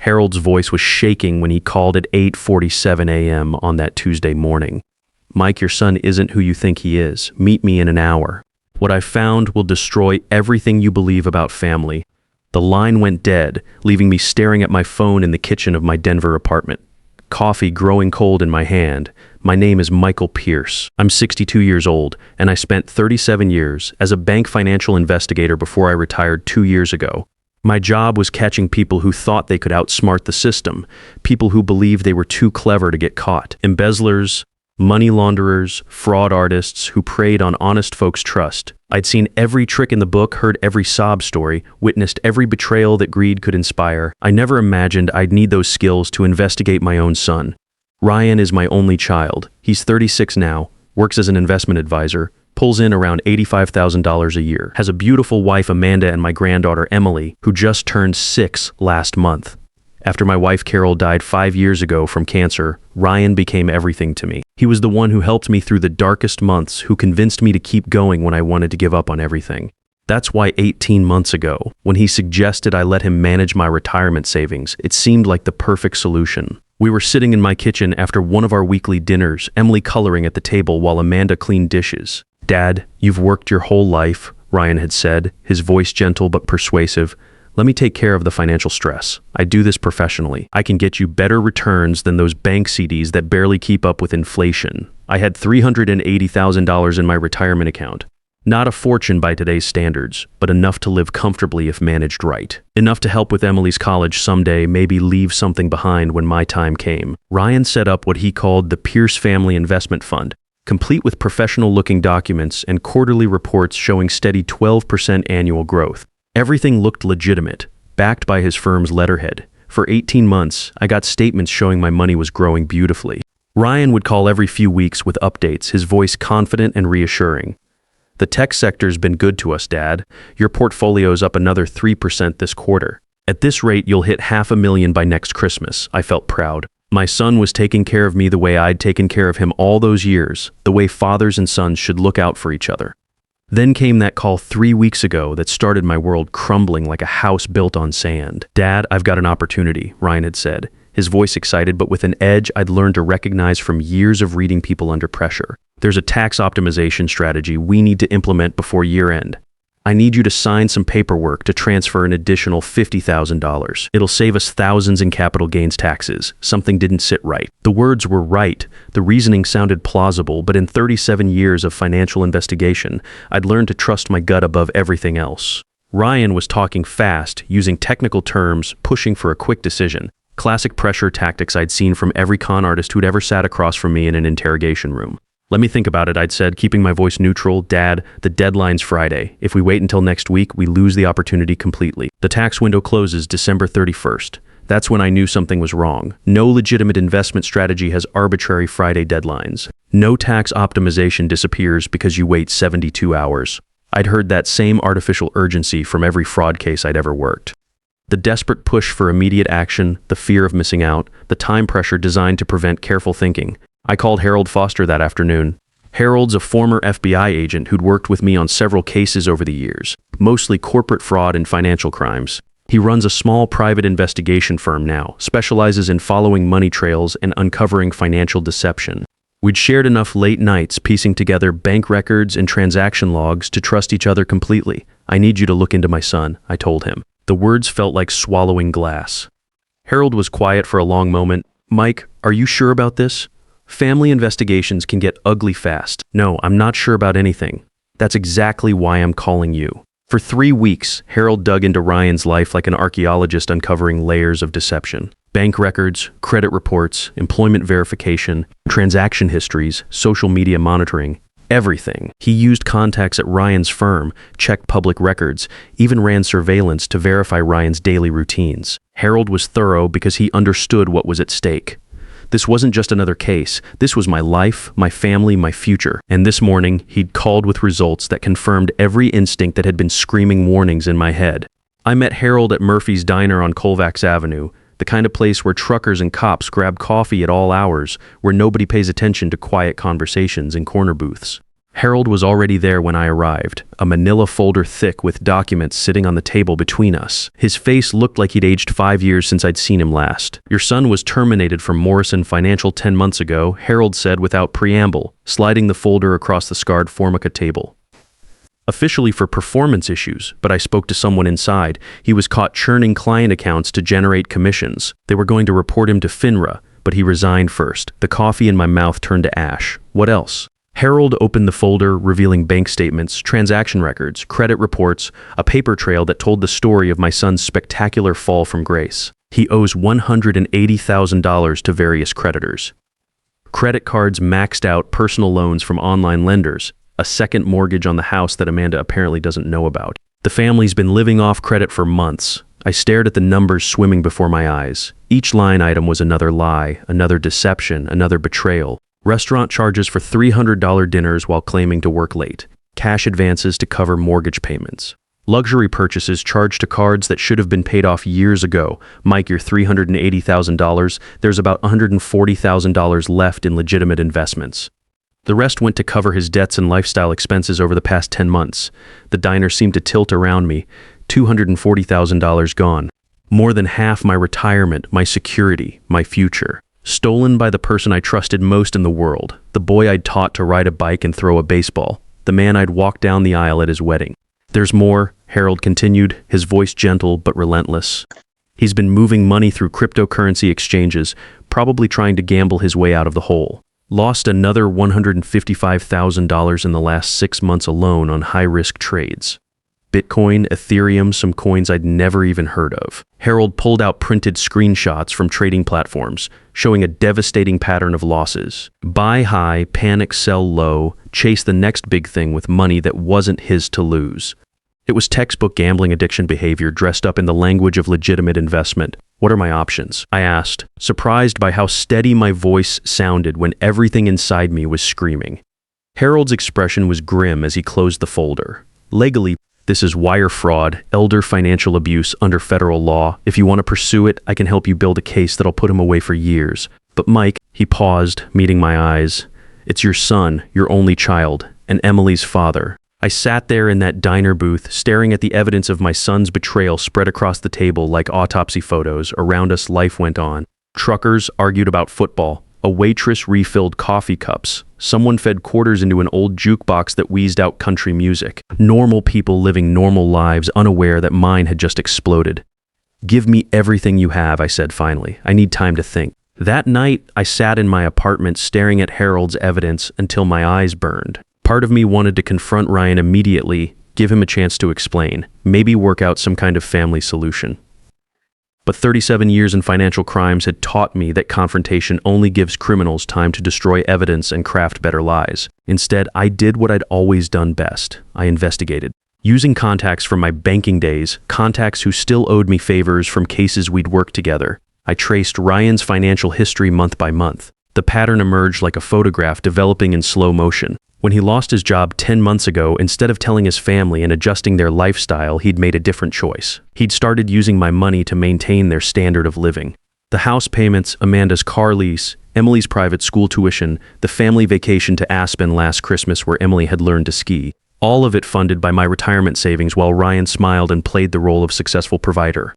Harold's voice was shaking when he called at 8:47 a.m. on that Tuesday morning. "Mike, your son isn't who you think he is. Meet me in an hour. What I found will destroy everything you believe about family." The line went dead, leaving me staring at my phone in the kitchen of my Denver apartment. Coffee growing cold in my hand. My name is Michael Pierce. I'm 62 years old, and I spent 37 years as a bank financial investigator before I retired 2 years ago. My job was catching people who thought they could outsmart the system, people who believed they were too clever to get caught, embezzlers, money launderers, fraud artists who preyed on honest folks' trust. I'd seen every trick in the book, heard every sob story, witnessed every betrayal that greed could inspire. I never imagined I'd need those skills to investigate my own son. Ryan is my only child. He's 36 now, works as an investment advisor, pulls in around $85,000 a year, has a beautiful wife Amanda and my granddaughter Emily, who just turned 6 last month. After my wife Carol died 5 years ago from cancer, Ryan became everything to me. He was the one who helped me through the darkest months, who convinced me to keep going when I wanted to give up on everything. That's why 18 months ago, when he suggested I let him manage my retirement savings, it seemed like the perfect solution. We were sitting in my kitchen after one of our weekly dinners, Emily coloring at the table while Amanda cleaned dishes. "Dad, you've worked your whole life," Ryan had said, his voice gentle but persuasive. "Let me take care of the financial stress. I do this professionally. I can get you better returns than those bank CDs that barely keep up with inflation." I had $380,000 in my retirement account. Not a fortune by today's standards, but enough to live comfortably if managed right. Enough to help with Emily's college someday, maybe leave something behind when my time came. Ryan set up what he called the Pierce Family Investment Fund, complete with professional-looking documents and quarterly reports showing steady 12% annual growth. Everything looked legitimate, backed by his firm's letterhead. For 18 months, I got statements showing my money was growing beautifully. Ryan would call every few weeks with updates, his voice confident and reassuring. "The tech sector's been good to us, Dad. Your portfolio's up another 3% this quarter. At this rate, you'll hit $500,000 by next Christmas." I felt proud. My son was taking care of me the way I'd taken care of him all those years, the way fathers and sons should look out for each other. Then came that call 3 weeks ago that started my world crumbling like a house built on sand. "Dad, I've got an opportunity," Ryan had said, his voice excited but with an edge I'd learned to recognize from years of reading people under pressure. "There's a tax optimization strategy we need to implement before year end. I need you to sign some paperwork to transfer an additional $50,000. It'll save us thousands in capital gains taxes. Something didn't sit right." The words were right. The reasoning sounded plausible, but in 37 years of financial investigation, I'd learned to trust my gut above everything else. Ryan was talking fast, using technical terms, pushing for a quick decision. Classic pressure tactics I'd seen from every con artist who'd ever sat across from me in an interrogation room. "Let me think about it," I'd said, keeping my voice neutral. "Dad, the deadline's Friday. If we wait until next week, we lose the opportunity completely. The tax window closes December 31st. That's when I knew something was wrong. No legitimate investment strategy has arbitrary Friday deadlines. No tax optimization disappears because you wait 72 hours. I'd heard that same artificial urgency from every fraud case I'd ever worked. The desperate push for immediate action, the fear of missing out, the time pressure designed to prevent careful thinking. I called Harold Foster that afternoon. Harold's a former FBI agent who'd worked with me on several cases over the years, mostly corporate fraud and financial crimes. He runs a small private investigation firm now, specializes in following money trails and uncovering financial deception. We'd shared enough late nights piecing together bank records and transaction logs to trust each other completely. "I need you to look into my son," I told him. The words felt like swallowing glass. Harold was quiet for a long moment. "Mike, are you sure about this? Family investigations can get ugly fast." "No, I'm not sure about anything. That's exactly why I'm calling you." For 3 weeks, Harold dug into Ryan's life like an archaeologist uncovering layers of deception. Bank records, credit reports, employment verification, transaction histories, social media monitoring, everything. He used contacts at Ryan's firm, checked public records, even ran surveillance to verify Ryan's daily routines. Harold was thorough because he understood what was at stake. This wasn't just another case. This was my life, my family, my future. And this morning, he'd called with results that confirmed every instinct that had been screaming warnings in my head. I met Harold at Murphy's Diner on Colfax Avenue, the kind of place where truckers and cops grab coffee at all hours, where nobody pays attention to quiet conversations in corner booths. Harold was already there when I arrived, a manila folder thick with documents sitting on the table between us. His face looked like he'd aged 5 years since I'd seen him last. "Your son was terminated from Morrison Financial 10 months ago," Harold said without preamble, sliding the folder across the scarred Formica table. "Officially for performance issues, but I spoke to someone inside. He was caught churning client accounts to generate commissions. They were going to report him to FINRA, but he resigned first." The coffee in my mouth turned to ash. "What else?" Harold opened the folder, revealing bank statements, transaction records, credit reports, a paper trail that told the story of my son's spectacular fall from grace. He owes $180,000 to various creditors. Credit cards maxed out, personal loans from online lenders, a second mortgage on the house that Amanda apparently doesn't know about. The family's been living off credit for months. I stared at the numbers swimming before my eyes. Each line item was another lie, another deception, another betrayal. Restaurant charges for $300 dinners while claiming to work late. Cash advances to cover mortgage payments. Luxury purchases charged to cards that should have been paid off years ago. "Mike, your $380,000, there's about $140,000 left in legitimate investments." The rest went to cover his debts and lifestyle expenses over the past 10 months. The diner seemed to tilt around me. $240,000 gone. More than half my retirement, my security, my future. Stolen by the person I trusted most in the world, the boy I'd taught to ride a bike and throw a baseball, the man I'd walked down the aisle at his wedding. "There's more," Harold continued, his voice gentle but relentless. "He's been moving money through cryptocurrency exchanges, probably trying to gamble his way out of the hole. Lost another $155,000 in the last 6 months alone on high-risk trades. Bitcoin, Ethereum, some coins I'd never even heard of." Harold pulled out printed screenshots from trading platforms, showing a devastating pattern of losses. Buy high, panic, sell low, chase the next big thing with money that wasn't his to lose. It was textbook gambling addiction behavior dressed up in the language of legitimate investment. "What are my options?" I asked, surprised by how steady my voice sounded when everything inside me was screaming. Harold's expression was grim as he closed the folder. "Legally, this is wire fraud, elder financial abuse under federal law. If you want to pursue it, I can help you build a case that'll put him away for years. But Mike," he paused, meeting my eyes, "it's your son, your only child, and Emily's father." I sat there in that diner booth, staring at the evidence of my son's betrayal spread across the table like autopsy photos. Around us, life went on. Truckers argued about football. A waitress refilled coffee cups. Someone fed quarters into an old jukebox that wheezed out country music. Normal people living normal lives, unaware that mine had just exploded. "Give me everything you have," I said finally. "I need time to think." That night, I sat in my apartment staring at Harold's evidence until my eyes burned. Part of me wanted to confront Ryan immediately, give him a chance to explain, maybe work out some kind of family solution. But 37 years in financial crimes had taught me that confrontation only gives criminals time to destroy evidence and craft better lies. Instead, I did what I'd always done best. I investigated. Using contacts from my banking days, contacts who still owed me favors from cases we'd worked together, I traced Ryan's financial history month by month. The pattern emerged like a photograph developing in slow motion. When he lost his job 10 months ago, instead of telling his family and adjusting their lifestyle, he'd made a different choice. He'd started using my money to maintain their standard of living. The house payments, Amanda's car lease, Emily's private school tuition, the family vacation to Aspen last Christmas where Emily had learned to ski. All of it funded by my retirement savings while Ryan smiled and played the role of successful provider.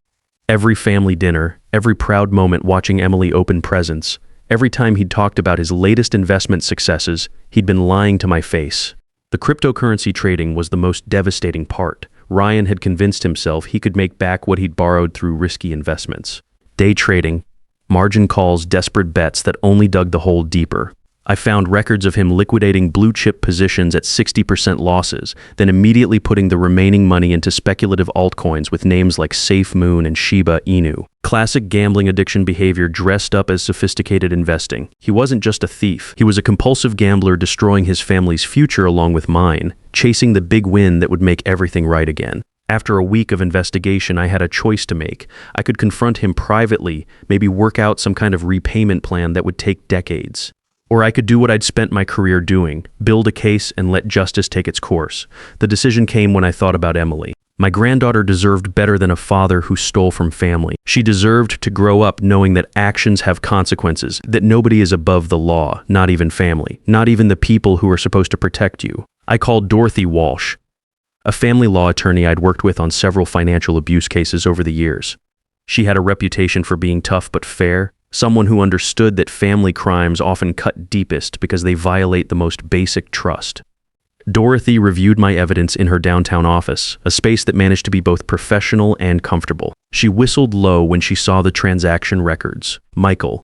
Every family dinner, every proud moment watching Emily open presents, every time he'd talked about his latest investment successes, he'd been lying to my face. The cryptocurrency trading was the most devastating part. Ryan had convinced himself he could make back what he'd borrowed through risky investments. Day trading, margin calls, desperate bets that only dug the hole deeper. I found records of him liquidating blue-chip positions at 60% losses, then immediately putting the remaining money into speculative altcoins with names like Safe Moon and Shiba Inu. Classic gambling addiction behavior dressed up as sophisticated investing. He wasn't just a thief. He was a compulsive gambler destroying his family's future along with mine, chasing the big win that would make everything right again. After a week of investigation, I had a choice to make. I could confront him privately, maybe work out some kind of repayment plan that would take decades. Or I could do what I'd spent my career doing, build a case and let justice take its course. The decision came when I thought about Emily. My granddaughter deserved better than a father who stole from family. She deserved to grow up knowing that actions have consequences, that nobody is above the law, not even family, not even the people who are supposed to protect you. I called Dorothy Walsh, a family law attorney I'd worked with on several financial abuse cases over the years. She had a reputation for being tough but fair, someone who understood that family crimes often cut deepest because they violate the most basic trust. Dorothy reviewed my evidence in her downtown office, a space that managed to be both professional and comfortable. She whistled low when she saw the transaction records. Michael,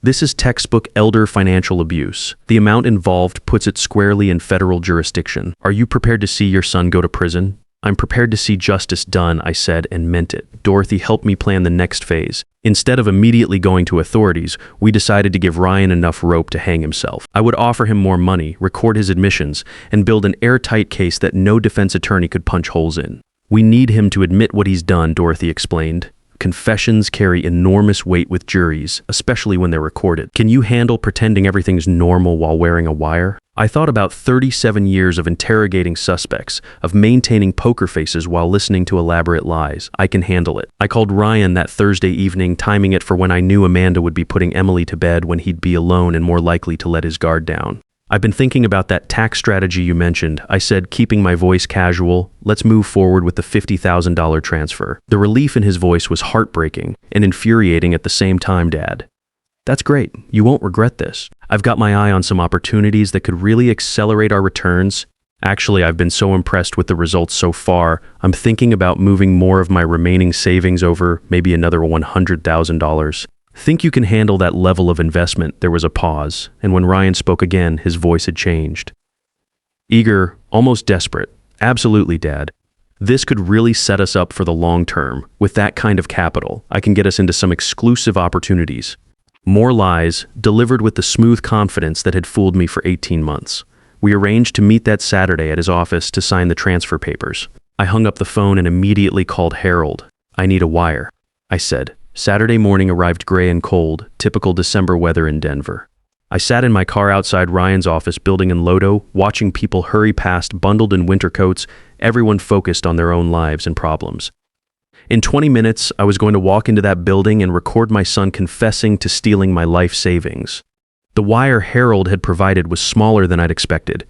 this is textbook elder financial abuse. The amount involved puts it squarely in federal jurisdiction. Are you prepared to see your son go to prison? I'm prepared to see justice done, I said, and meant it. Dorothy helped me plan the next phase. Instead of immediately going to authorities, we decided to give Ryan enough rope to hang himself. I would offer him more money, record his admissions, and build an airtight case that no defense attorney could punch holes in. We need him to admit what he's done, Dorothy explained. Confessions carry enormous weight with juries, especially when they're recorded. Can you handle pretending everything's normal while wearing a wire? I thought about 37 years of interrogating suspects, of maintaining poker faces while listening to elaborate lies. I can handle it. I called Ryan that Thursday evening, timing it for when I knew Amanda would be putting Emily to bed, when he'd be alone and more likely to let his guard down. I've been thinking about that tax strategy you mentioned. I said, keeping my voice casual. Let's move forward with the $50,000 transfer. The relief in his voice was heartbreaking and infuriating at the same time, Dad. That's great. You won't regret this. I've got my eye on some opportunities that could really accelerate our returns. Actually, I've been so impressed with the results so far, I'm thinking about moving more of my remaining savings over, maybe another $100,000. Think you can handle that level of investment? There was a pause, and when Ryan spoke again, his voice had changed. Eager, almost desperate. Absolutely, Dad. This could really set us up for the long term. With that kind of capital, I can get us into some exclusive opportunities. More lies, delivered with the smooth confidence that had fooled me for 18 months. We arranged to meet that Saturday at his office to sign the transfer papers. I hung up the phone and immediately called Harold. I need a wire, I said. Saturday morning arrived gray and cold, typical December weather in Denver. I sat in my car outside Ryan's office building in Lodo, watching people hurry past bundled in winter coats, everyone focused on their own lives and problems. In 20 minutes, I was going to walk into that building and record my son confessing to stealing my life savings. The wire Harold had provided was smaller than I'd expected,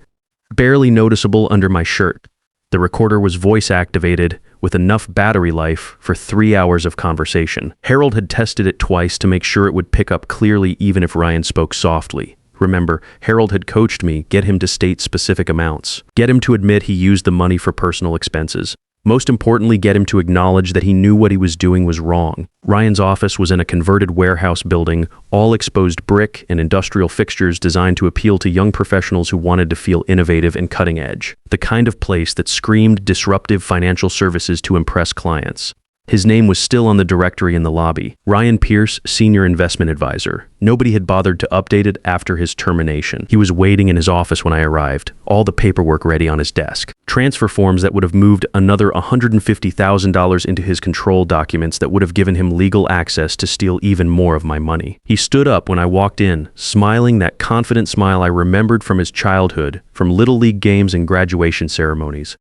barely noticeable under my shirt. The recorder was voice-activated, with enough battery life for 3 hours of conversation. Harold had tested it twice to make sure it would pick up clearly even if Ryan spoke softly. Remember, Harold had coached me, get him to state specific amounts. Get him to admit he used the money for personal expenses. Most importantly, get him to acknowledge that he knew what he was doing was wrong. Ryan's office was in a converted warehouse building, all exposed brick and industrial fixtures designed to appeal to young professionals who wanted to feel innovative and cutting edge. The kind of place that screamed disruptive financial services to impress clients. His name was still on the directory in the lobby. Ryan Pierce, Senior Investment Advisor. Nobody had bothered to update it after his termination. He was waiting in his office when I arrived, all the paperwork ready on his desk. Transfer forms that would have moved another $150,000 into his control documents that would have given him legal access to steal even more of my money. He stood up when I walked in, smiling that confident smile I remembered from his childhood, from Little League games and graduation ceremonies.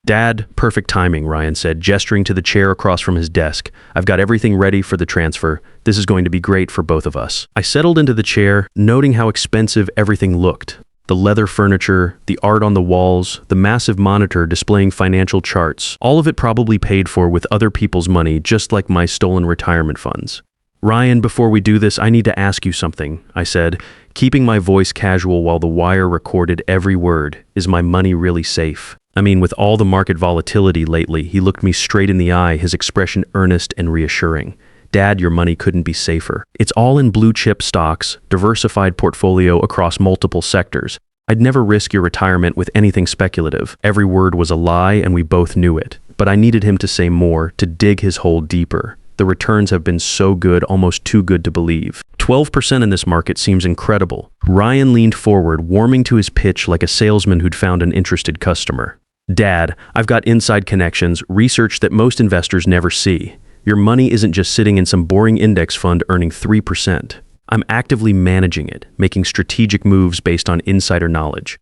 Dad, perfect timing, Ryan said, gesturing to the chair across from his desk. I've got everything ready for the transfer. This is going to be great for both of us. I settled into the chair, noting how expensive everything looked. The leather furniture, the art on the walls, the massive monitor displaying financial charts. All of it probably paid for with other people's money, just like my stolen retirement funds. Ryan, before we do this, I need to ask you something, I said, keeping my voice casual while the wire recorded every word. Is my money really safe? I mean, with all the market volatility lately, he looked me straight in the eye, his expression earnest and reassuring. Dad, your money couldn't be safer. It's all in blue chip stocks, diversified portfolio across multiple sectors. I'd never risk your retirement with anything speculative. Every word was a lie and we both knew it. But I needed him to say more, to dig his hole deeper. The returns have been so good, almost too good to believe. 12% in this market seems incredible. Ryan leaned forward, warming to his pitch like a salesman who'd found an interested customer. Dad, I've got inside connections, research that most investors never see. Your money isn't just sitting in some boring index fund earning 3%. I'm actively managing it, making strategic moves based on insider knowledge.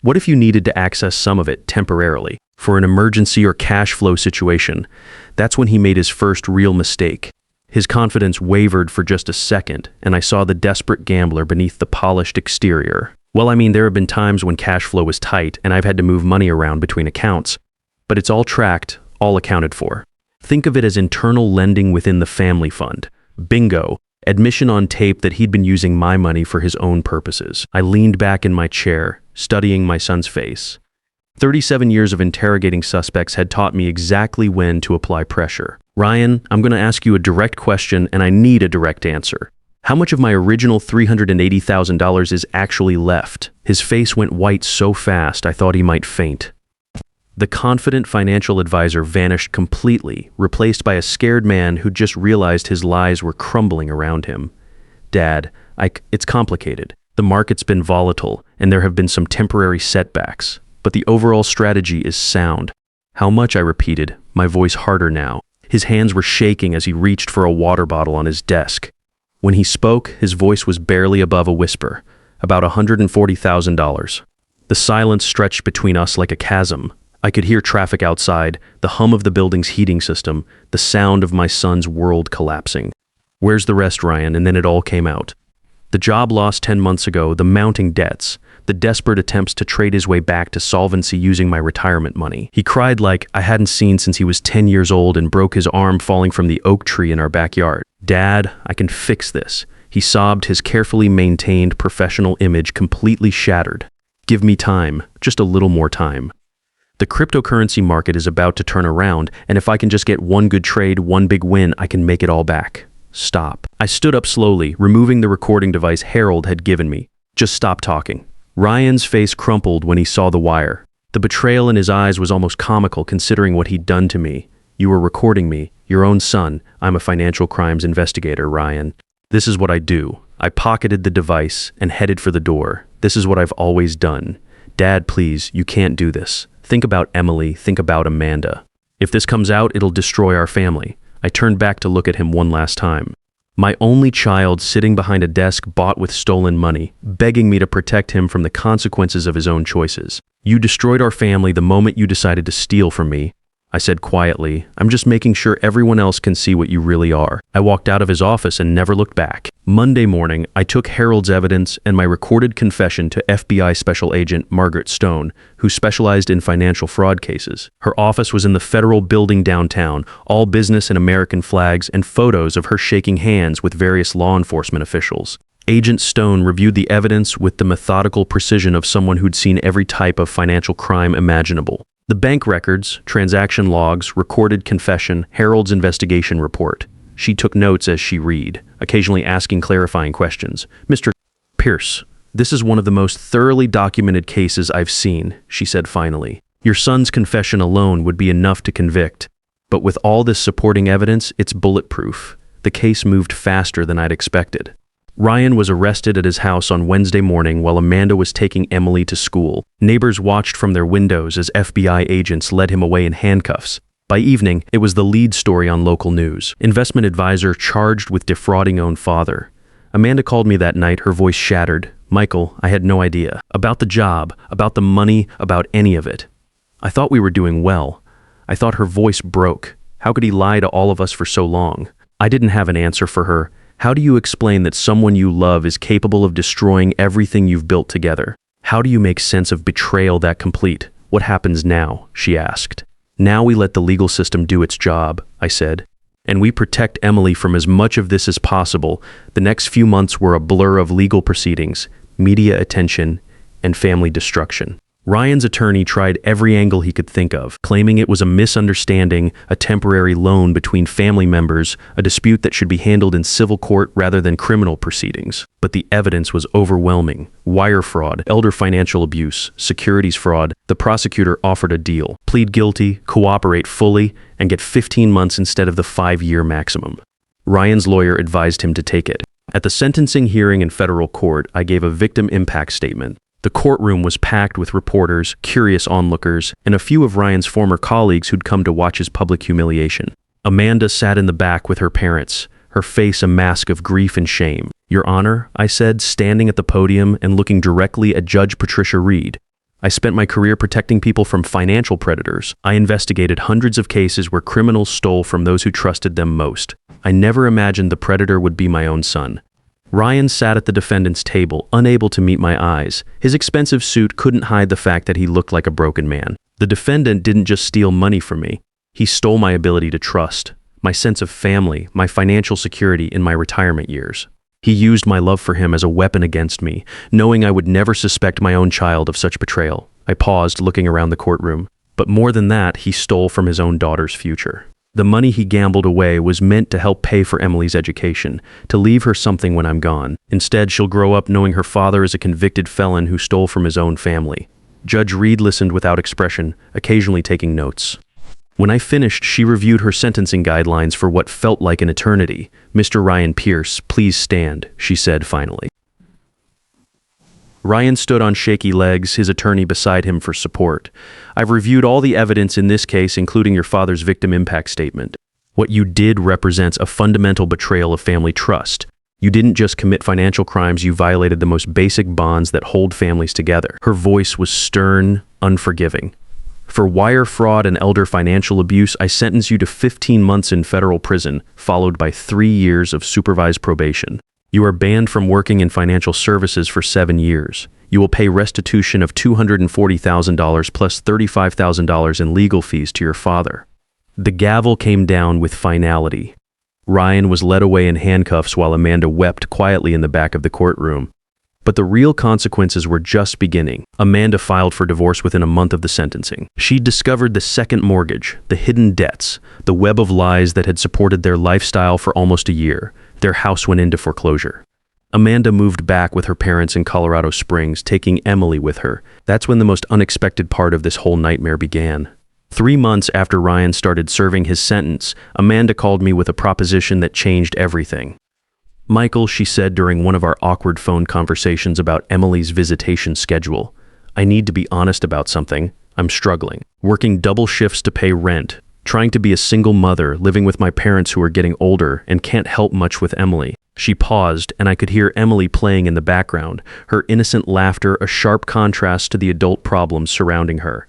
What if you needed to access some of it temporarily, for an emergency or cash flow situation? That's when he made his first real mistake. His confidence wavered for just a second, and I saw the desperate gambler beneath the polished exterior. Well, I mean, there have been times when cash flow was tight, and I've had to move money around between accounts. But it's all tracked, all accounted for. Think of it as internal lending within the family fund. Bingo. Admission on tape that he'd been using my money for his own purposes. I leaned back in my chair, studying my son's face. 37 years of interrogating suspects had taught me exactly when to apply pressure. Ryan, I'm going to ask you a direct question, and I need a direct answer. How much of my original $380,000 is actually left? His face went white so fast I thought he might faint. The confident financial advisor vanished completely, replaced by a scared man who just realized his lies were crumbling around him. Dad, it's complicated. The market's been volatile, and there have been some temporary setbacks. But the overall strategy is sound. How much, I repeated, my voice harder now. His hands were shaking as he reached for a water bottle on his desk. When he spoke, his voice was barely above a whisper. About $140,000. The silence stretched between us like a chasm. I could hear traffic outside, the hum of the building's heating system, the sound of my son's world collapsing. Where's the rest, Ryan? And then it all came out. The job lost 10 months ago, the mounting debts, the desperate attempts to trade his way back to solvency using my retirement money. He cried like I hadn't seen since he was 10 years old and broke his arm falling from the oak tree in our backyard. Dad, I can fix this. He sobbed, his carefully maintained professional image completely shattered. Give me time, just a little more time. The cryptocurrency market is about to turn around, and if I can just get one good trade, one big win, I can make it all back. Stop. I stood up slowly, removing the recording device Harold had given me. Just stop talking. Ryan's face crumpled when he saw the wire. The betrayal in his eyes was almost comical considering what he'd done to me. You were recording me, your own son. I'm a financial crimes investigator, Ryan. This is what I do. I pocketed the device and headed for the door. This is what I've always done. Dad, please, you can't do this. Think about Emily, think about Amanda. If this comes out, it'll destroy our family. I turned back to look at him one last time. My only child sitting behind a desk bought with stolen money, begging me to protect him from the consequences of his own choices. You destroyed our family the moment you decided to steal from me. I said quietly, I'm just making sure everyone else can see what you really are. I walked out of his office and never looked back. Monday morning, I took Harold's evidence and my recorded confession to FBI Special Agent Margaret Stone, who specialized in financial fraud cases. Her office was in the federal building downtown, all business and American flags and photos of her shaking hands with various law enforcement officials. Agent Stone reviewed the evidence with the methodical precision of someone who'd seen every type of financial crime imaginable. The bank records, transaction logs, recorded confession, Harold's investigation report. She took notes as she read, occasionally asking clarifying questions. Mr. Pierce, this is one of the most thoroughly documented cases I've seen, she said finally. Your son's confession alone would be enough to convict. But with all this supporting evidence, it's bulletproof. The case moved faster than I'd expected. Ryan was arrested at his house on Wednesday morning while Amanda was taking Emily to school. Neighbors watched from their windows as FBI agents led him away in handcuffs. By evening, it was the lead story on local news. Investment advisor charged with defrauding own father. Amanda called me that night, her voice shattered. Michael, I had no idea. About the job, about the money, about any of it. I thought we were doing well. I thought her voice broke. How could he lie to all of us for so long? I didn't have an answer for her. How do you explain that someone you love is capable of destroying everything you've built together? How do you make sense of betrayal that complete? What happens now? She asked. Now we let the legal system do its job, I said. And we protect Emily from as much of this as possible. The next few months were a blur of legal proceedings, media attention, and family destruction. Ryan's attorney tried every angle he could think of, claiming it was a misunderstanding, a temporary loan between family members, a dispute that should be handled in civil court rather than criminal proceedings. But the evidence was overwhelming. Wire fraud, elder financial abuse, securities fraud. The prosecutor offered a deal. Plead guilty, cooperate fully, and get 15 months instead of the 5-year maximum. Ryan's lawyer advised him to take it. At the sentencing hearing in federal court, I gave a victim impact statement. The courtroom was packed with reporters, curious onlookers, and a few of Ryan's former colleagues who'd come to watch his public humiliation. Amanda sat in the back with her parents, her face a mask of grief and shame. Your Honor, I said, standing at the podium and looking directly at Judge Patricia Reed. I spent my career protecting people from financial predators. I investigated hundreds of cases where criminals stole from those who trusted them most. I never imagined the predator would be my own son. Ryan sat at the defendant's table, unable to meet my eyes. His expensive suit couldn't hide the fact that he looked like a broken man. The defendant didn't just steal money from me. He stole my ability to trust, my sense of family, my financial security in my retirement years. He used my love for him as a weapon against me, knowing I would never suspect my own child of such betrayal. I paused, looking around the courtroom. But more than that, he stole from his own daughter's future. The money he gambled away was meant to help pay for Emily's education, to leave her something when I'm gone. Instead, she'll grow up knowing her father is a convicted felon who stole from his own family. Judge Reed listened without expression, occasionally taking notes. When I finished, she reviewed her sentencing guidelines for what felt like an eternity. "Mr. Ryan Pierce, please stand," she said finally. Ryan stood on shaky legs, his attorney beside him for support. "I've reviewed all the evidence in this case, including your father's victim impact statement. What you did represents a fundamental betrayal of family trust. You didn't just commit financial crimes, you violated the most basic bonds that hold families together." Her voice was stern, unforgiving. "For wire fraud and elder financial abuse, I sentence you to 15 months in federal prison, followed by 3 years of supervised probation. You are banned from working in financial services for 7 years. You will pay restitution of $240,000 plus $35,000 in legal fees to your father." The gavel came down with finality. Ryan was led away in handcuffs while Amanda wept quietly in the back of the courtroom. But the real consequences were just beginning. Amanda filed for divorce within a month of the sentencing. She'd discovered the second mortgage, the hidden debts, the web of lies that had supported their lifestyle for almost a year. Their house went into foreclosure. Amanda moved back with her parents in Colorado Springs, taking Emily with her. That's when the most unexpected part of this whole nightmare began. 3 months after Ryan started serving his sentence, Amanda called me with a proposition that changed everything. "Michael," she said during one of our awkward phone conversations about Emily's visitation schedule, "I need to be honest about something. I'm struggling. Working double shifts to pay rent, trying to be a single mother, living with my parents who are getting older and can't help much with Emily." She paused, and I could hear Emily playing in the background, her innocent laughter a sharp contrast to the adult problems surrounding her.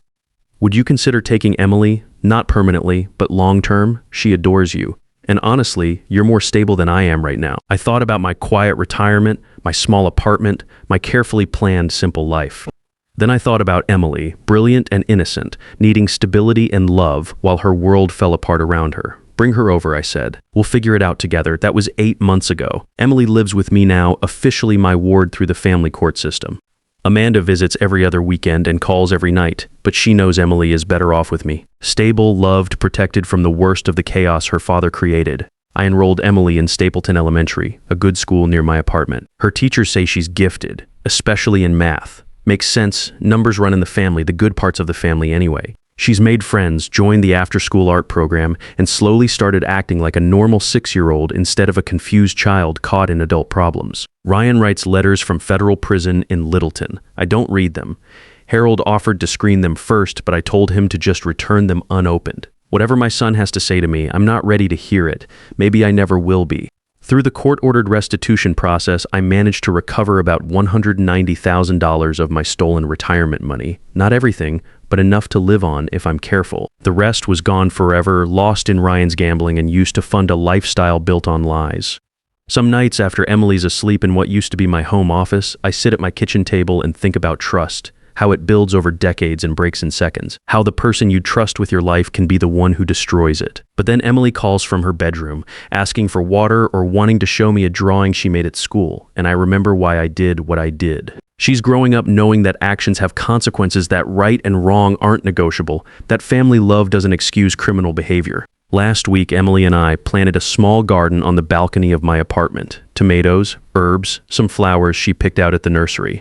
"Would you consider taking Emily? Not permanently, but long-term? She adores you. And honestly, you're more stable than I am right now." I thought about my quiet retirement, my small apartment, my carefully planned simple life. Then I thought about Emily, brilliant and innocent, needing stability and love while her world fell apart around her. "Bring her over," I said. "We'll figure it out together." That was 8 months ago. Emily lives with me now, officially my ward through the family court system. Amanda visits every other weekend and calls every night, but she knows Emily is better off with me. Stable, loved, protected from the worst of the chaos her father created. I enrolled Emily in Stapleton Elementary, a good school near my apartment. Her teachers say she's gifted, especially in math. Makes sense, numbers run in the family, the good parts of the family anyway. She's made friends, joined the after-school art program, and slowly started acting like a normal 6-year-old instead of a confused child caught in adult problems. Ryan writes letters from federal prison in Littleton. I don't read them. Harold offered to screen them first, but I told him to just return them unopened. Whatever my son has to say to me, I'm not ready to hear it. Maybe I never will be. Through the court-ordered restitution process, I managed to recover about $190,000 of my stolen retirement money. Not everything, but enough to live on if I'm careful. The rest was gone forever, lost in Ryan's gambling and used to fund a lifestyle built on lies. Some nights after Emily's asleep in what used to be my home office, I sit at my kitchen table and think about trust. How it builds over decades and breaks in seconds. How the person you trust with your life can be the one who destroys it. But then Emily calls from her bedroom, asking for water or wanting to show me a drawing she made at school, and I remember why I did what I did. She's growing up knowing that actions have consequences, that right and wrong aren't negotiable, that family love doesn't excuse criminal behavior. Last week, Emily and I planted a small garden on the balcony of my apartment. Tomatoes, herbs, some flowers she picked out at the nursery.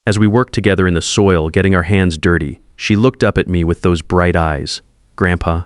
As we worked together in the soil, getting our hands dirty, she looked up at me with those bright eyes. "Grandpa,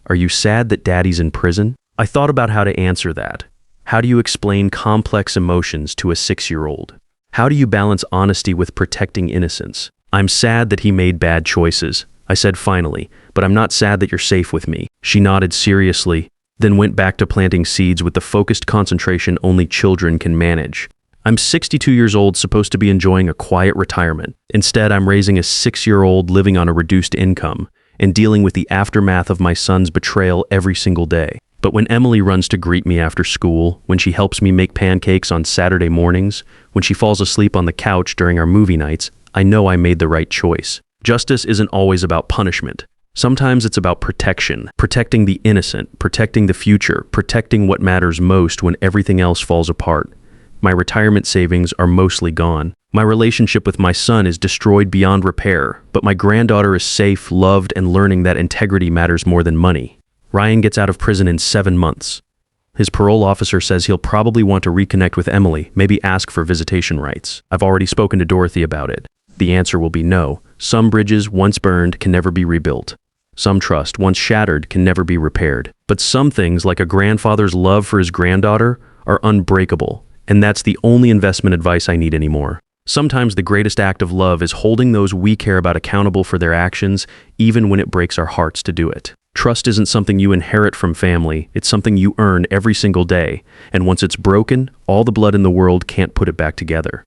are you sad that Daddy's in prison?" I thought about how to answer that. How do you explain complex emotions to a 6-year-old? How do you balance honesty with protecting innocence? "I'm sad that he made bad choices," I said finally, "but I'm not sad that you're safe with me." She nodded seriously, then went back to planting seeds with the focused concentration only children can manage. I'm 62 years old, supposed to be enjoying a quiet retirement. Instead, I'm raising a 6-year-old living on a reduced income and dealing with the aftermath of my son's betrayal every single day. But when Emily runs to greet me after school, when she helps me make pancakes on Saturday mornings, when she falls asleep on the couch during our movie nights, I know I made the right choice. Justice isn't always about punishment. Sometimes it's about protection, protecting the innocent, protecting the future, protecting what matters most when everything else falls apart. My retirement savings are mostly gone. My relationship with my son is destroyed beyond repair, but my granddaughter is safe, loved, and learning that integrity matters more than money. Ryan gets out of prison in 7 months. His parole officer says he'll probably want to reconnect with Emily, maybe ask for visitation rights. I've already spoken to Dorothy about it. The answer will be no. Some bridges, once burned, can never be rebuilt. Some trust, once shattered, can never be repaired. But some things, like a grandfather's love for his granddaughter, are unbreakable. And that's the only investment advice I need anymore. Sometimes the greatest act of love is holding those we care about accountable for their actions, even when it breaks our hearts to do it. Trust isn't something you inherit from family, it's something you earn every single day. And once it's broken, all the blood in the world can't put it back together.